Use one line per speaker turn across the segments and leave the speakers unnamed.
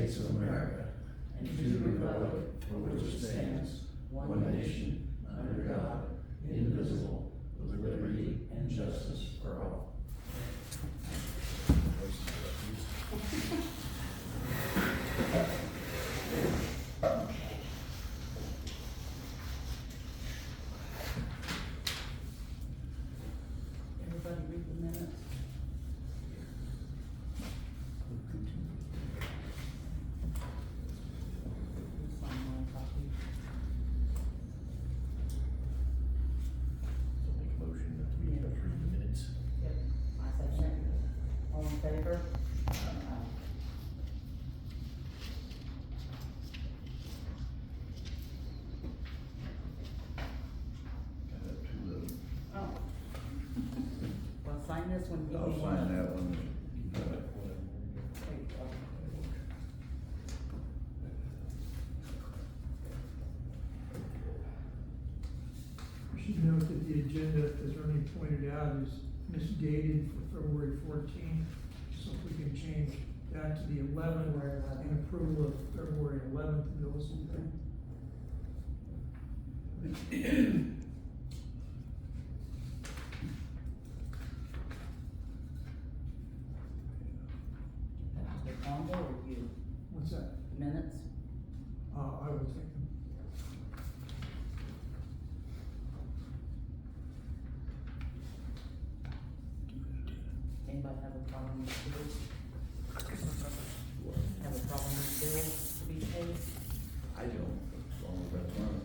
States of America and to the republic for which it stands, one nation, under God, indivisible, with liberty and justice for all.
Everybody read the minutes. Sign my copy.
Make a motion that we approve the minutes.
Yep, I second it. All in favor?
I have two of them.
Oh. Well, sign this one.
I'll sign that one.
There you go.
You should note that the agenda, as Ernie pointed out, is misdated for February 14th. So if we can change that to the 11th and approval of February 11th bills.
The combo or you?
What's that?
Minutes?
I will take them.
Anybody have a problem with bills? Have a problem with bills to be paid?
I don't, as long as that's one.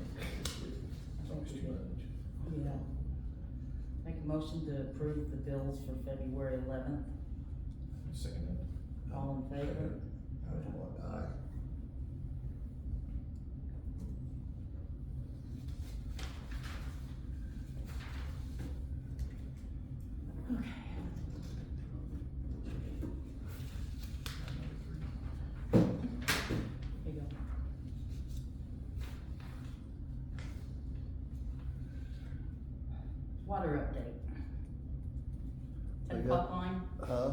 It's always too much.
Yeah. Make a motion to approve the bills for February 11th.
Second that.
All in favor?
Aye.
Okay. Here you go. Water update.
I
10
got-
o'clock line,
Huh?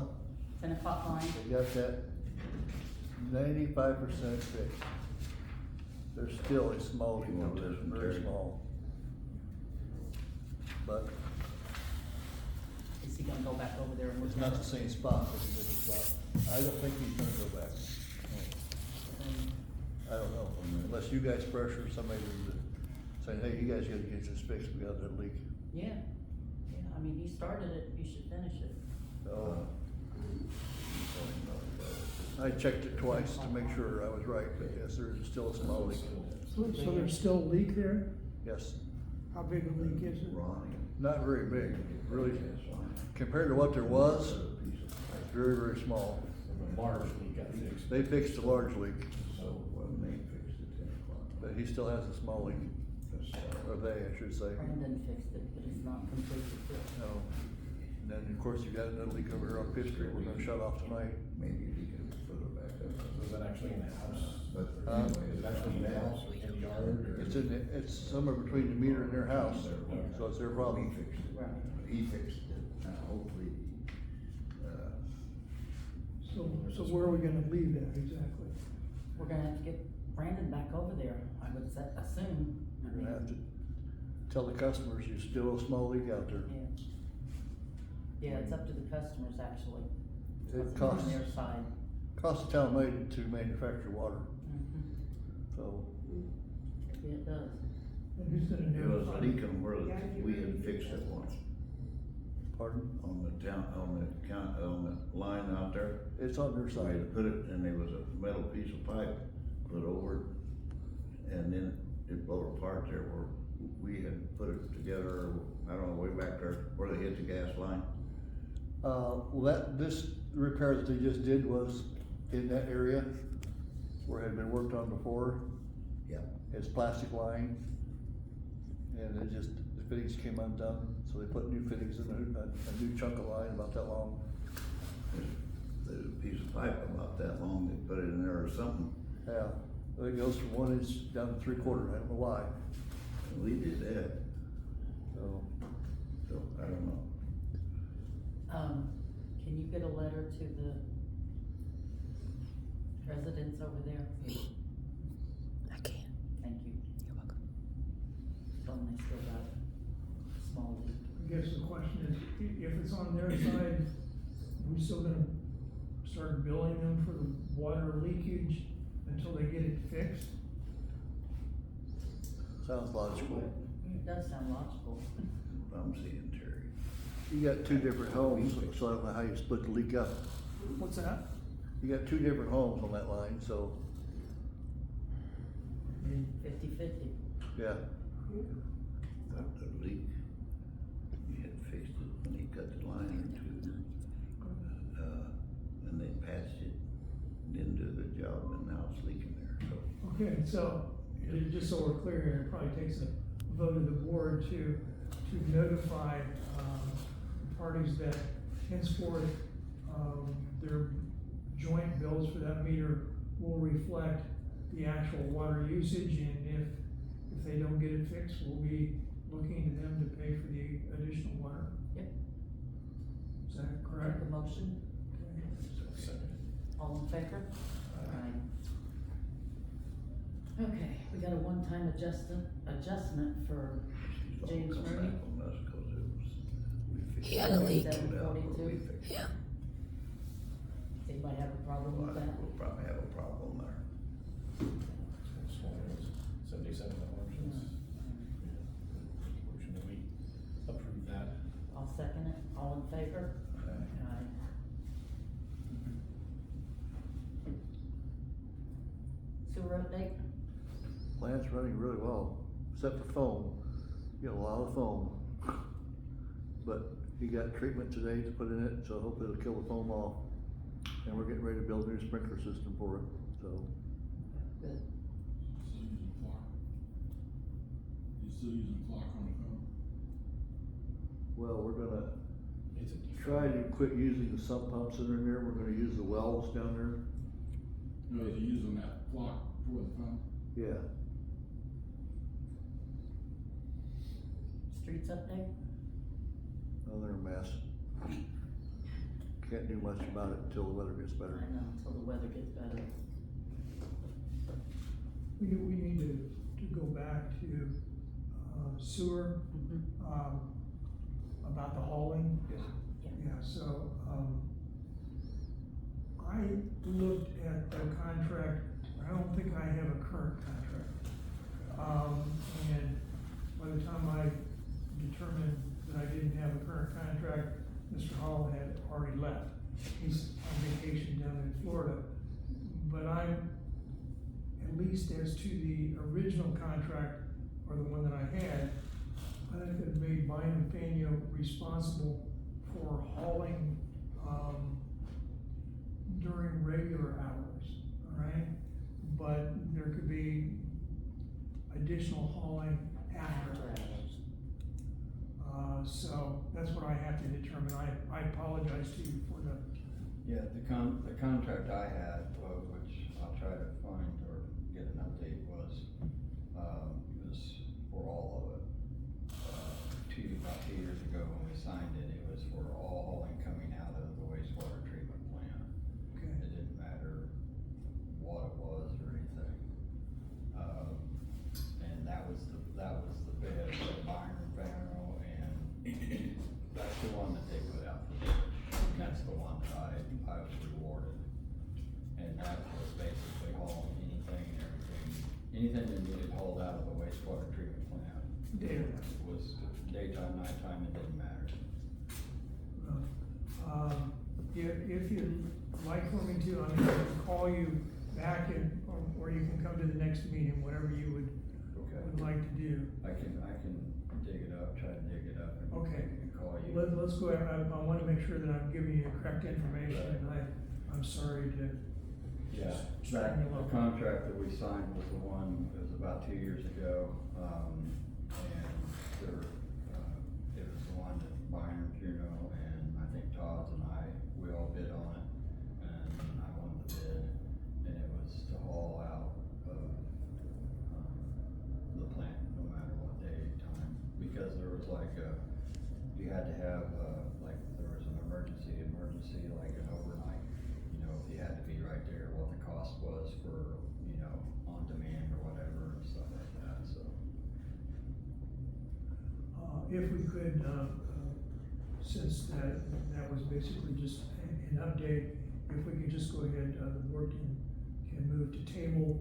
10 o'clock line.
I got that 95% fixed. There's still a small leak
You
out
want
there,
this one,
very
Terry?
small. But
Is he gonna go back over there and look
it's
at
not
it?
the same spot, it's a different spot. I don't think he's gonna go back. I don't know, unless you guys pressure somebody to say, hey, you guys gotta get this fixed, we got that leak.
Yeah, I mean, he started it, you should finish it.
So, I checked it twice to make sure I was right, but yes, there is still a small leak.
So there's still a leak there?
Yes,
How big a leak is it?
Ronnie.
not very big, really, compared to what there was, very, very small.
The large leak got fixed.
They fixed the large leak,
So when they fixed it 10 o'clock.
but he still has a small leak, or they, I should say.
Brandon fixed it, but it's not completely fixed.
No. And then, of course, you got another leak over here on Fifth Street, we're gonna shut off tonight.
Maybe he can put it back up.
So is that actually in the house?
But
Is it actually in the house, or in the yard, or?
It's it's somewhere between the meter and their house, so it's their
He
problem.
fixed it.
Right.
He fixed it. Now hopefully,
So where are we gonna leave that exactly?
We're gonna have to get Brandon back over there, I would assume.
You're gonna have to tell the customers there's still a small leak out there.
Yeah. Yeah, it's up to the customers, actually.
It
What's
costs,
on their side.
costs the town money to manufacture water,
Mhm.
so.
Yeah, it does.
And who's gonna
it was
notify?
leaking where we had fixed it once
Pardon?
on the town, on the line out there.
It's on their
So
side.
we put it, and there was a metal piece of pipe put over it, and then it blew apart there where we had put it together, I don't know, way back there, where they hit the gas line.
Well, this repair that they just did was in that area where it had been worked on before.
Yeah.
It's plastic line, and it just, the fittings came undone, so they put new fittings in, a new chunk of line about that long.
There's a piece of pipe about that long, they put it in there or something,
Yeah, it goes from 1 inch down to 3/4, I don't know why,
and we did that,
so.
so I don't know.
Can you get a letter to the residents over there?
I can.
Thank you.
You're welcome.
Don't they still got a small leak?
I guess the question is, if it's on their side, are we still gonna start billing them for the water leakage until they get it fixed?
Sounds logical.
It does sound logical.
I'm seeing Terry.
You got two different homes, so I don't know how you split the leak up.
What's that?
You got two different homes on that line, so,
50-50.
yeah.
The leak, he had fixed it when he cut the line into, and they patched it, didn't do a good job, and now it's leaking there, so.
Okay, so, just so we're clear here, it probably takes a vote of the board to notify, parties that henceforth, their joint bills for that meter will reflect the actual water usage, and if they don't get it fixed, we'll be looking to them to pay for the additional water.
Yep.
Is that correct?
Correct, the motion,
Okay.
Second.
all in favor? Aye. Okay, we got a one-time adjustment for
She's all
James
come
Murray.
back on us 'cause it was, we fixed
He had a
it.
leak.
Pulled out, but we
742.
fixed it.
Yeah.
Anybody have a problem
Well,
with
I think
that?
we'll probably have a problem there.
$77. Motion that we approve that.
I'll second it, all in favor? Aye. Sewer update?
Plant's running really well, except for foam. You got a lot of foam. But he got treatment today to put in it, so I hope it'll kill the foam off. And we're getting ready to build a new sprinkler system for it, so.
Good.
Still using clock? You still using clock on the phone?
Well, we're gonna
It's a.
try to quit using the sump pumps that are in there, we're gonna use the wells down there.
No, is he using that clock for the phone?
Yeah,
Streets update?
oh, they're a mess. Can't do much about it until the weather gets
I
better.
know, until the weather gets better.
We need to go back to, sewer, about the hauling. Yeah, so, I looked at the contract, I don't think I have a current contract. And by the time I determined that I didn't have a current contract, Mr. Hall had already left. He's on vacation down in Florida. But I'm, at least as to the original contract, or the one that I had, I think it made Bynum Peña responsible for hauling, during regular hours, all right? But there could be additional hauling after hours. So that's what I have to determine. I apologize to you for the,
Yeah, the contract I had, which I'll try to find or get an update, was for all of it. About 2 years ago when we signed it, it was for all hauling coming out of the wastewater treatment plant.
okay,
It didn't matter what it was or anything. And that was the bid for Byron Barrow, and that's the one that they put out for bid. And that's the one that I was rewarded. And that was basically hauling anything that needed hauled out of the wastewater treatment plant.
Data.
It was daytime, nighttime, it didn't matter.
if you'd like for me to, I can call you back and, or you can come to the next meeting, whatever you would like to do.
I can dig it up, try to dig it up and
Okay.
and call you.
Let's go ahead, I wanna make sure that I'm giving you the correct information, and I'm sorry to.
Yeah,
Strike me
the
low.
contract that we signed was the one, it was about 2 years ago, and it was the one that Byron, Juno, and I think Todd's and we all bid on it, and I won the bid, and it was to haul out of, the plant, no matter what day, time, because there was like you had to have, like, there was an emergency, like an overnight, if you had to be right right there what the cost was for, you know, on demand or whatever and stuff like that, so.
If we could, since that was basically just an update, if we could just go ahead, the board can move to table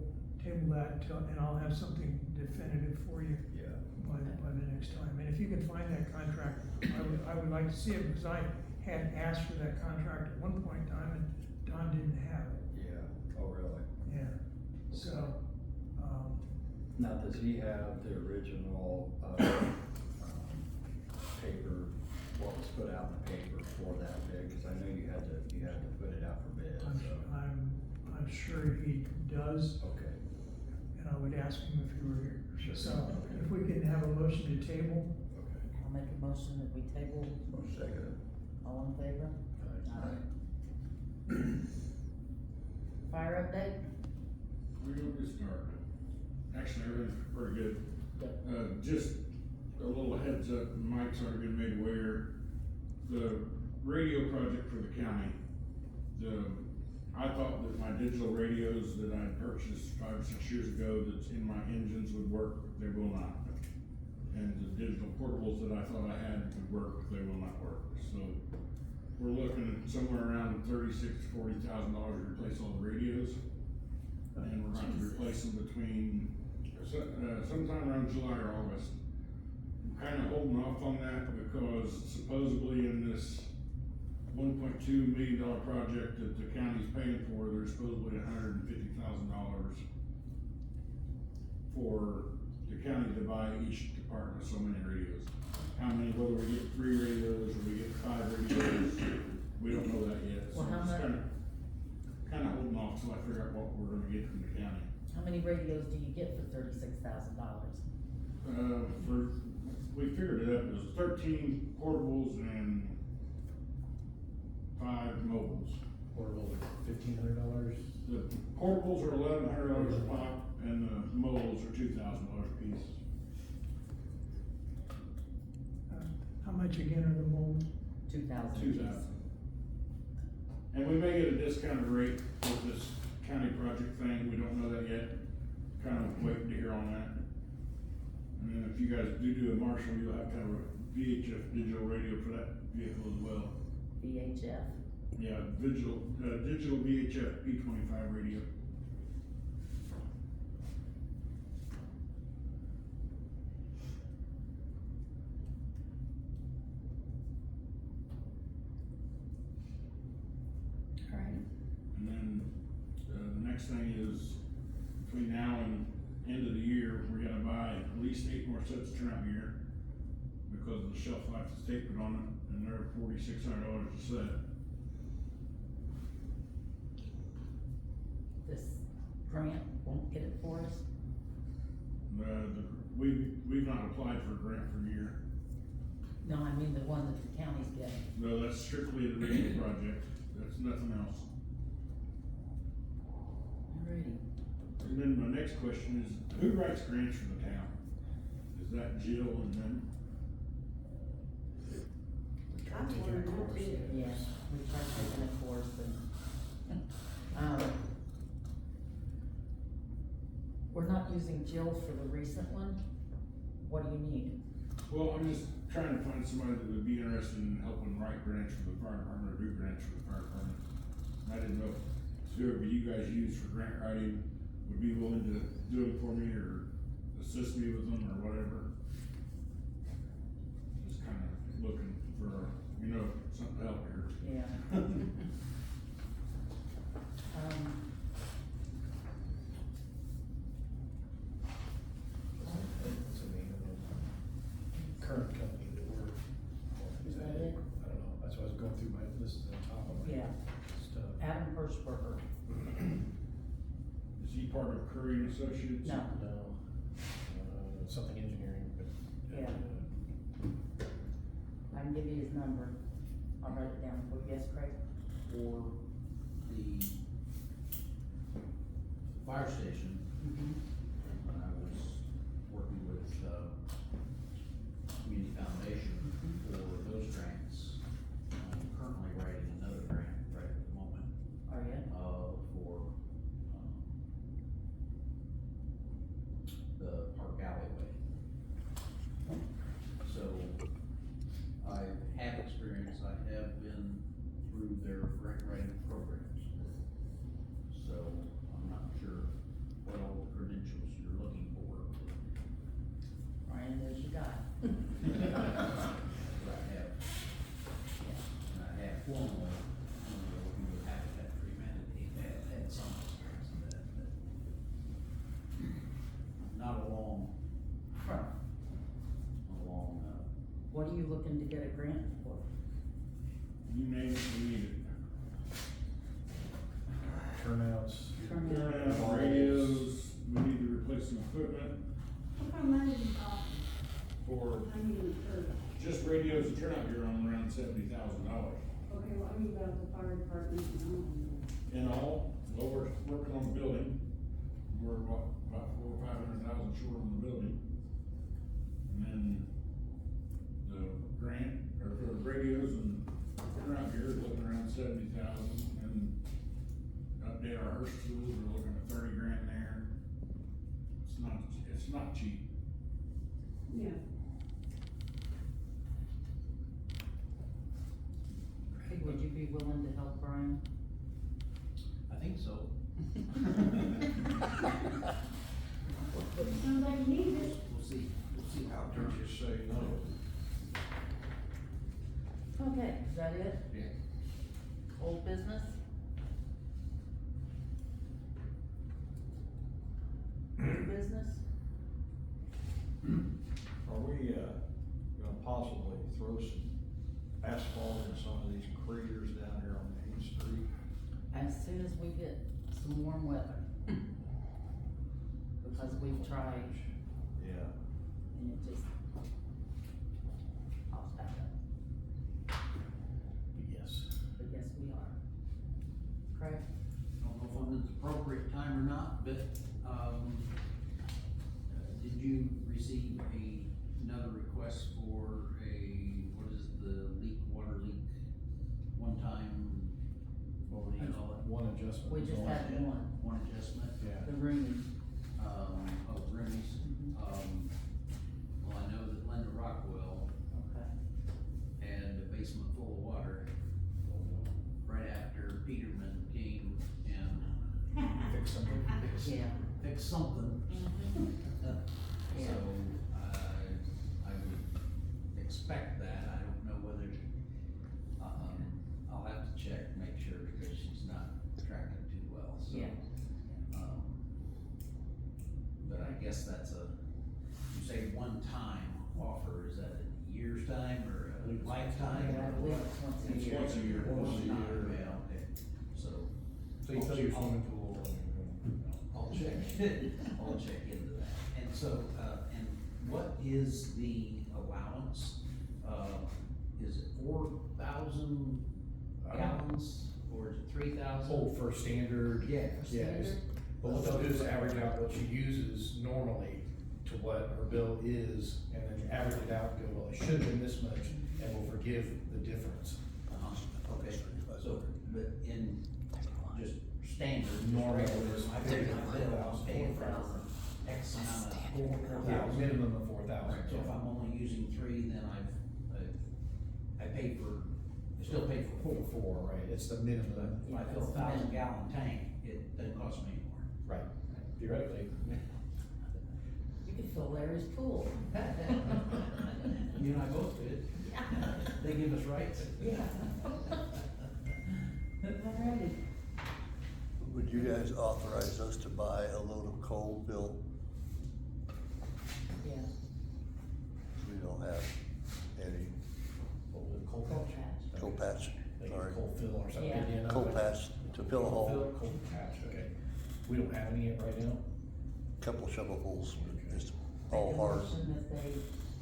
that until, and I'll have something definitive for you
Yeah.
by the next time. And if you can find that contract, I would like to see it, because I had asked for that contract at one point in time, and Don didn't have it,
Yeah, oh, really?
yeah, so,
Now, does he have the original, paper, what was put out in the paper for that bid? Cause I know you had to put it out for bid, so.
I'm sure he does,
Okay.
and I would ask him if he were here.
Sure.
So, if we can have a motion to table,
Okay.
I'll make a motion that we table,
I'll second it.
all in favor? Aye. Fire update?
We're gonna get started. Actually, everything's pretty good.
Yep.
Just a little heads up, Mike's already been made aware, the radio project for the county, I thought that my digital radios that I purchased 5 or 6 years ago that's in my engines would work, they will not. And the digital portables that I thought I had would work, they will not work, so we're looking at somewhere around $36,000 to $40,000 to replace all the radios. And we're going to replace them between, sometime around July or August. I'm kinda holding off on that because supposedly in this $1.2 million project that the county's paying for, there's supposedly $150,000 for the county to buy each department so many radios. How many, whether we get 3 radios or we get 5 radios, we don't know that yet, so
Well, how
I'm just
much-
kinda holding off till I figure out what we're gonna get from the county.
How many radios do you get for $36,000?
We figured it up, it was 13 portables and 5 mobiles.
Portable, $1,500.
The portables are $1,100 a pop, and the mobiles are $2,000 a piece.
how much again are the mold?
2,000
$2,000. And we may get a discounted rate with this county project thing, we don't know that yet, kind of waiting to hear on that. And then if you guys do a Marshall, you'll have to have a VHF digital radio for that vehicle as well.
VHF.
Yeah, digital VHF P25 radio.
Alright.
And then, the next thing is, between now and end of the year, we're gonna buy at least 8 more sets of turnout gear because of the shelf life that's tapered on it, and they're $4,600 a set.
This grant won't get it for us?
We've not applied for a grant for a year.
No, I mean the one that the county's getting.
No, that's strictly the radio project, that's nothing else.
Alrighty.
And then my next question is, who writes grants for the town? Is that Jill and them?
Yeah, we tried taking a course and, we're not using Jill for the recent one. What do you need?
Well, I'm just trying to find somebody that would be interested in helping write grants for the fire department or do grants for the fire department. I didn't know if whoever you guys use for grant writing would be willing to do it for me or assist me with them or whatever. Just kinda looking for, something to help here.
Yeah.
What's the name of the current company that we're?
Is that it?
I don't know, that's why I was going through my list on top of my
Yeah.
stuff.
Adam Hirschberger.
Is he part of Curry and Associates?
No.
No, something engineering, but.
Yeah. I can give you his number. I'll write it down for you. Yes, Craig?
For the fire station, when I was working with, Community Foundation for those grants, I'm currently writing another grant right at the moment,
Are you?
for is I have been through their grant writing programs. So I'm not sure what all the credentials you're looking for.
Brian, there's your guy.
But I have formally, working with Habitat for Humanity, had some experience in that, but not a long,
What are you looking to get a grant for?
You name it, we need it.
Turnouts.
Turnout, radios, we need to replace some equipment
What kind of money do you talk?
for
I mean,
just radios and turnout gear on around $70,000.
okay, well, I mean about the fire department and
In all, well, we're working on the building, we're about 400,000 or 500,000 short on the building. And then the grant, or for the radios and turnout gear is looking around 70,000, and update our Hearst tools, we're looking at 30 grand there. It's not cheap.
yeah.
Hey, would you be willing to help Brian?
I think so.
Sounds like you need it.
We'll see how it turns.
Just say no.
Okay, is that it?
Yeah.
Old business? New business?
Are we, gonna possibly throw some asphalt in some of these craters down here on Main Street?
As soon as we get some warm weather. Because we've tried
Yeah.
and it just pops back up.
Yes.
But yes, we are. Craig?
I don't know if I'm at the appropriate time or not, but, did you receive another request for what is the water leak, one time, what do you call it?
One adjustment.
We just had one,
One adjustment?
Yeah.
the room.
Roomies. Well, I know that Linda Rockwell
Okay.
had a basement full of water right after Peterman came and
Fix something.
Yeah.
fixed something.
Yeah.
So, I would expect that, I don't know whether, I'll have to check, make sure, because she's not tracking too well, so.
Yeah.
But I guess that's you say one-time offer, is that a year's time or a lifetime?
Yeah, I believe it's once a
It's
year.
once a year.
Once a year.
Yeah, okay, so.
So you fill your swimming pool and.
I'll check, I'll check into that. And so, and what is the allowance? Is it 4,000 gallons or is it 3,000?
Oh, for standard?
Yeah.
Yeah, but what they'll do is average out what she uses normally to what her bill is, and then average it out and go, well, it should have been this much, and we'll forgive the difference.
Okay, so, but in just standard,
Normal
regular,
is
I pay my bill, I'm paying for X amount of.
Yeah, minimum of 4,000.
So if I'm only using 3, then I pay for, I still pay for 4.
Four, right, it's the minimum,
If I fill a 1,000-gallon tank, it doesn't cost me anymore.
right, theoretically.
You could fill Larry's pool.
You and I both did. They give us rights.
Yeah. Alrighty.
Would you guys authorize us to buy a load of coal, Bill?
Yeah.
We don't have any
Coal patch.
coal patch,
Like
sorry,
coal fill or something.
Yeah.
at the end of
coal
it.
patch to fill a
Coal
hole,
fill, coal patch, okay. We don't have any right now?
couple shovelfuls, just
Make
all
a
hard,
motion that they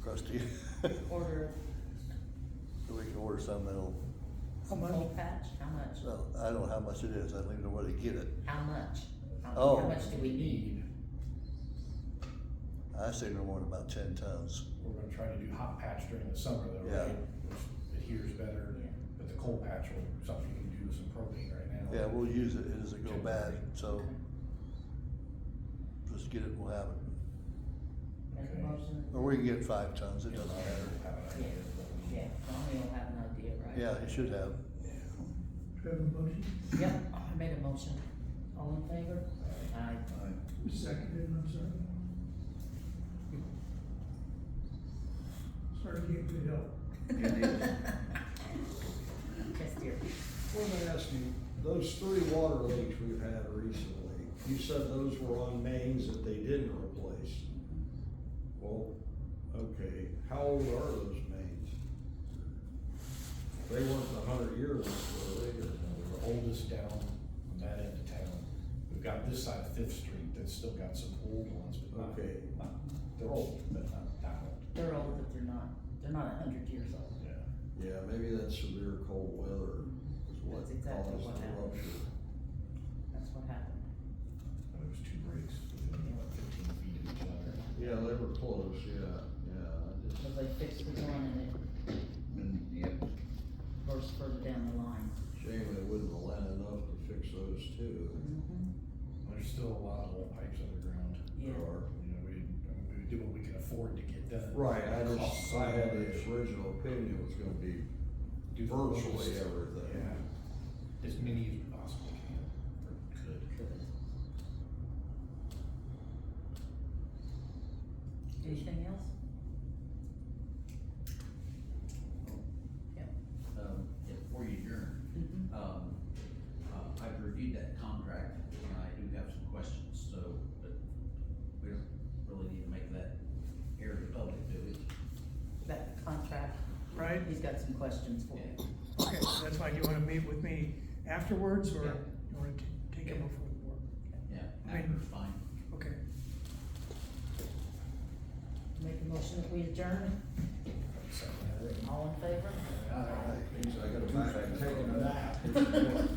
crusty.
order
So we can order some that'll,
How much?
coal patch, how much?
well, I don't know how much it is, I don't even know where they get it.
How much?
Oh.
How much do we need?
I say no more than about 10 tons.
We're gonna try to do hot patch during the summer though,
Yeah.
right? Which adheres better,
Yeah.
but the coal patch will, something you can do with some propane right now.
Yeah, we'll use it, it doesn't go bad, so just get it, we'll have it.
Make a
Okay.
motion.
Or we can get 5 tons, it doesn't matter.
Have an idea of what we need.
Yeah, Ronnie will have an idea, right?
Yeah, it should have.
Do you have a motion?
Yep, I made a motion. All in favor? Aye.
Who seconded, I'm sorry? Starting to get good help.
Yes, dear.
Let me ask you, those 3 water leaks we've had recently, you said those were on mains that they didn't replace. Well, okay, how old are those mains? They weren't 100-year ones, were they? Or-
The oldest down on that end of town. We've got this side of Fifth Street that's still got some old ones, but not,
Okay.
they're old, but not that old.
They're old, but they're not 100 years old.
Yeah.
Yeah, maybe that severe cold weather is what
That's exactly
caused
what
the
happened.
rupture.
That's what happened.
There was 2 breaks within like 15 feet of each other.
Yeah, they were close, yeah, I just.
So they fixed the one and it
Yep.
burst further down the line.
Shame they wouldn't have lent enough to fix those too.
Mm-hmm.
There's still a lot of old pipes underground.
Yeah.
Or-
You know, we do what we can afford to get done.
Right, I
Costs
just,
so
I had
much.
the original opinion it was gonna be
Do the
virtually
most.
everything.
Yeah, as many as we possibly can, or could.
Good. Anything else?
Before you adjourn,
Mm-hmm.
I've reviewed that contract, and I do have some questions, so, but we don't really need to make that area public, do we?
That contract,
Right?
he's got some questions for you.
Okay, so that's why, do you wanna meet with me afterwards, or
Yeah.
you wanna take it before the board?
Yeah,
I mean-
after's fine.
Okay.
Make a motion that we adjourn.
Second,
All in favor?
Geez, I gotta back, I'm taking a nap.